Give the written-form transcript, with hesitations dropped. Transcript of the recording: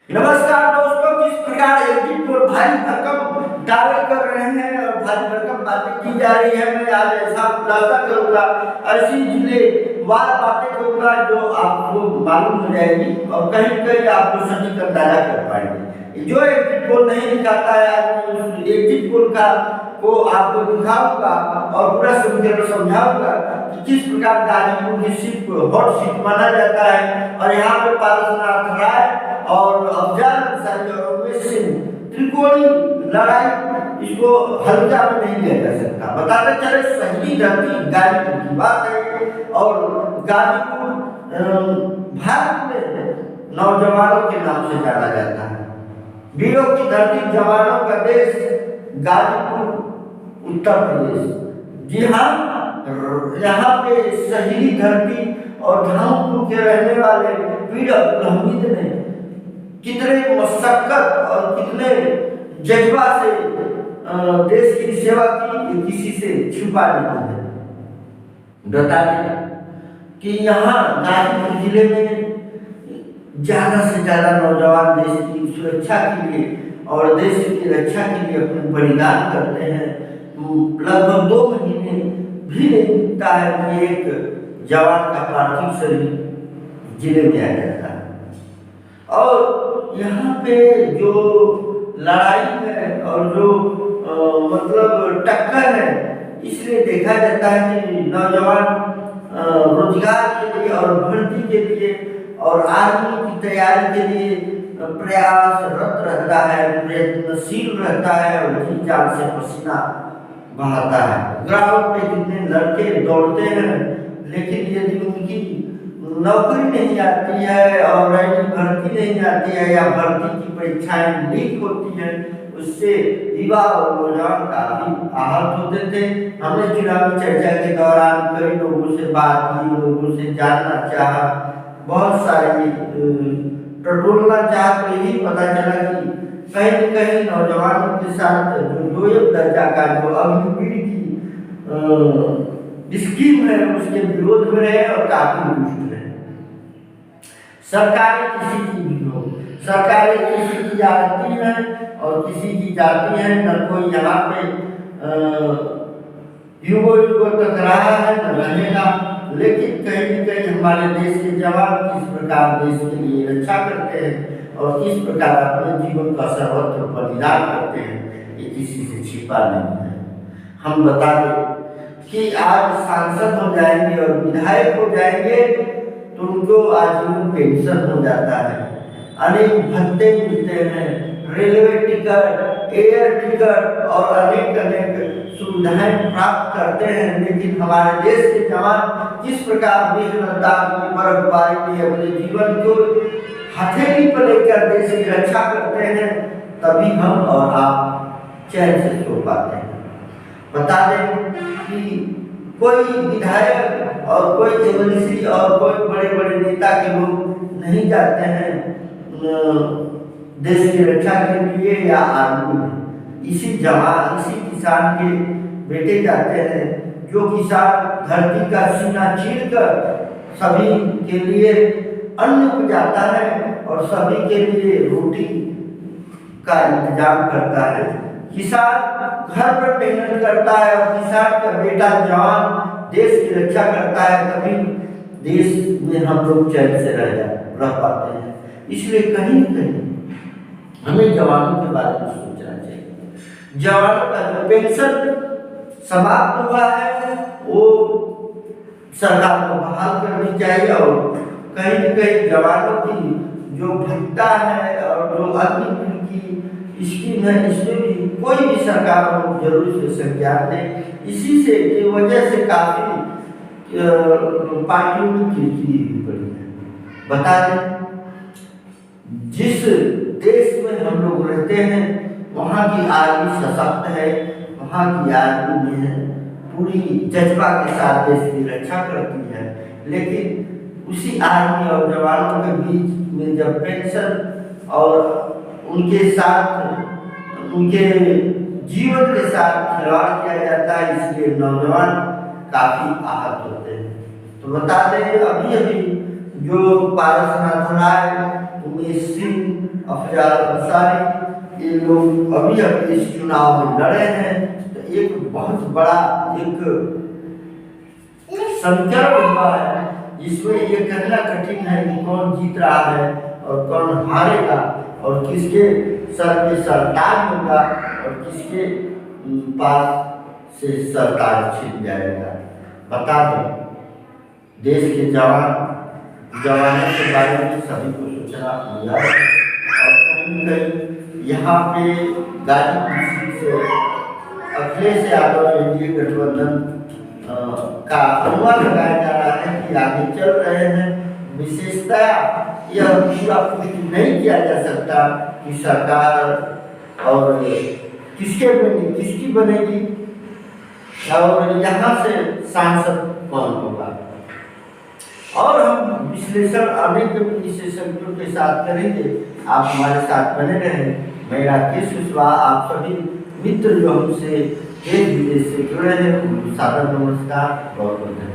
नमस्कार दोस्तों, किस प्रकार एग्जिट पोल भारी भरकम दावे कर रहे हैं और भारी भरकम बातें की जा रही है। मैं आज ऐसा खुलासा करूंगा, ऐसी जिलेवार बातें करूंगा जो आपको मालूम हो जाएगी और कहीं कहीं आपको सटीक अंदाजा कर पाएंगे। जो एग्जिट पोल नहीं दिखाता है, आज मैं उस एग्जिट पोल का को आपको दिखाऊंगा और पूरा समीकरण समझाऊंगा कि किस प्रकार गाजीपुर की सीट को हॉट सीट माना जाता है और यहाँ पे पारसनाथ राय और अफजल अंसारी और उमेश सिंह त्रिकोणी लड़ाई इसको हल्का में नहीं लिया जा सकता। बताते चले, सही धरती गाजीपुर की बात है और गाजीपुर भारत में नौजवानों के नाम से जाना जाता है। वीरों की धरती, जवानों का देश गाजीपुर उत्तर प्रदेश। जी हाँ, यहाँ पे शहीदी धरती और धामपुर के रहने वाले वीर अब्दुल हमीद ने कितने मशक्कत और कितने जज्बा से देश की सेवा की, किसी से छुपा नहीं है। बता दें कि यहाँ गाजीपुर जिले में ज्यादा से ज्यादा नौजवान देश की सुरक्षा के लिए और देश की रक्षा के लिए अपने बलिदान करते हैं। लगभग 2 महीने भी नहीं बीतता है कि एक जवान का पार्थिव शरीर जिले में आ जाता है। और यहाँ पे जो लड़ाई है और जो मतलब टक्कर है, इसलिए देखा जाता है कि नौजवान रोजगार के लिए और भर्ती के लिए और आर्मी की तैयारी के लिए प्रयासरत रहता है, प्रयत्नशील रहता है और जी जान से पसीना बहाता है। ग्राउंड पे कितने लड़के दौड़ते हैं, लेकिन यदि उनकी नौकरी नहीं आती है और भर्ती नहीं आती है या भर्ती की परीक्षाएं लीक होती हैं, उससे युवा और नौजवान काफी आहत होते थे। हमने चुनावी चर्चा के दौरान कई लोगों से बात की, लोगों से जानना चाहा, बहुत सारे टटोलना चाहा, तो यही पता चला कि कहीं न कहीं नौजवानों के साथ जो दर्जा का जो अग्निवीर की स्कीम है उसके विरोध में रहे और काफी दुष्ट रहे। सरकारें किसी की भी हो, सरकारें किसी की आती है और किसी की जाती है, न कोई यहाँ पे युगों युगों तक रहा है न रहेगा। लेकिन कहीं न कहीं हमारे देश के जवान किस प्रकार देश के लिए रक्षा करते हैं और किस प्रकार अपने जीवन का सर्वत्र बलिदान करते हैं, ये किसी से छिपा नहीं है। हम बता दें कि आज सांसद हो जाएंगे और विधायक हो जाएंगे तो उनको आजीवन पेंशन हो जाता है, अनेक भत्ते मिलते हैं, रेलवे टिकट, एयर टिकट और अनेक सुविधाएं प्राप्त करते हैं। लेकिन हमारे देश के जवान किस प्रकार बर्फबारी में अपने जीवन को हथेली पर लेकर देश की रक्षा करते हैं, तभी हम और आप चैन से सो पाते हैं। बता दें कि कोई विधायक और कोई एमएलसी और कोई बड़े बड़े नेता के लोग नहीं जाते हैं देश की रक्षा के लिए या आर्मी में। इसी जवान, इसी किसान के बेटे जाते हैं, जो किसान धरती का सीना चीर कर सभी के लिए अन्न उपजाता है और सभी के लिए रोटी का इंतजाम करता है। किसान घर पर मेहनत करता है और किसान का बेटा जवान देश की रक्षा करता है, तभी देश में हम लोग चैन से रह पाते हैं। इसलिए कहीं कहीं हमें जवानों के बारे में सोचना चाहिए। जवानों का जो पेंशन समाप्त हुआ है वो सरकार को बहाल करनी चाहिए और कहीं न कहीं जवानों की जो भत्ता है और जो अग्निवीर की स्कीम है, इसमें भी कोई भी सरकार हो जरूर से संज्ञान दे। इसी से की वजह से काफी पार्टियों की किरकिरी भी पड़ी है। बता दें, जिस देश में हम लोग रहते हैं वहाँ की आर्मी सशक्त है, वहाँ की आर्मी में है पूरी जज्बा के साथ देश की रक्षा करती है। लेकिन उसी आर्मी और जवानों के बीच में जब पेंशन और उनके साथ उनके जीवन के साथ खिलवाड़ किया जाता है, इसलिए नौजवान काफी आहत होते हैं। तो बता दें, अभी अभी जो पारसनाथ राय, उमेश सिंह अफजाल अंसारी, ये लोग अभी अभी इस चुनाव में लड़े हैं। तो एक बहुत बड़ा एक संकल्प हुआ है, जिसमें ये कहना कठिन है कि कौन जीत रहा है और कौन हारेगा और किसके सर पे सरताज होगा और किसके पास से सरताज छिप जाएगा। बता दें, देश के जवानों के बारे में सभी को सोचना होगा। और कहीं कहीं यहाँ पे गाजीपुर सीट से अखिलेश यादव एनडीए गठबंधन का अनुमान लगाया जा रहा है कि आगे चल रहे हैं। विशेषता यह पूरा पुष्टि नहीं किया जा सकता कि सरकार और किसकी बनेगी और यहाँ से सांसद कौन होगा। और हम विश्लेषण अनेक विशेषज्ञों के साथ करेंगे। आप हमारे साथ बने रहें। मैं राकेश कुशवाहा, आप सभी मित्र जो हमसे देश विदेश से जुड़े हैं, सादर नमस्कार, बहुत बहुत धन्यवाद।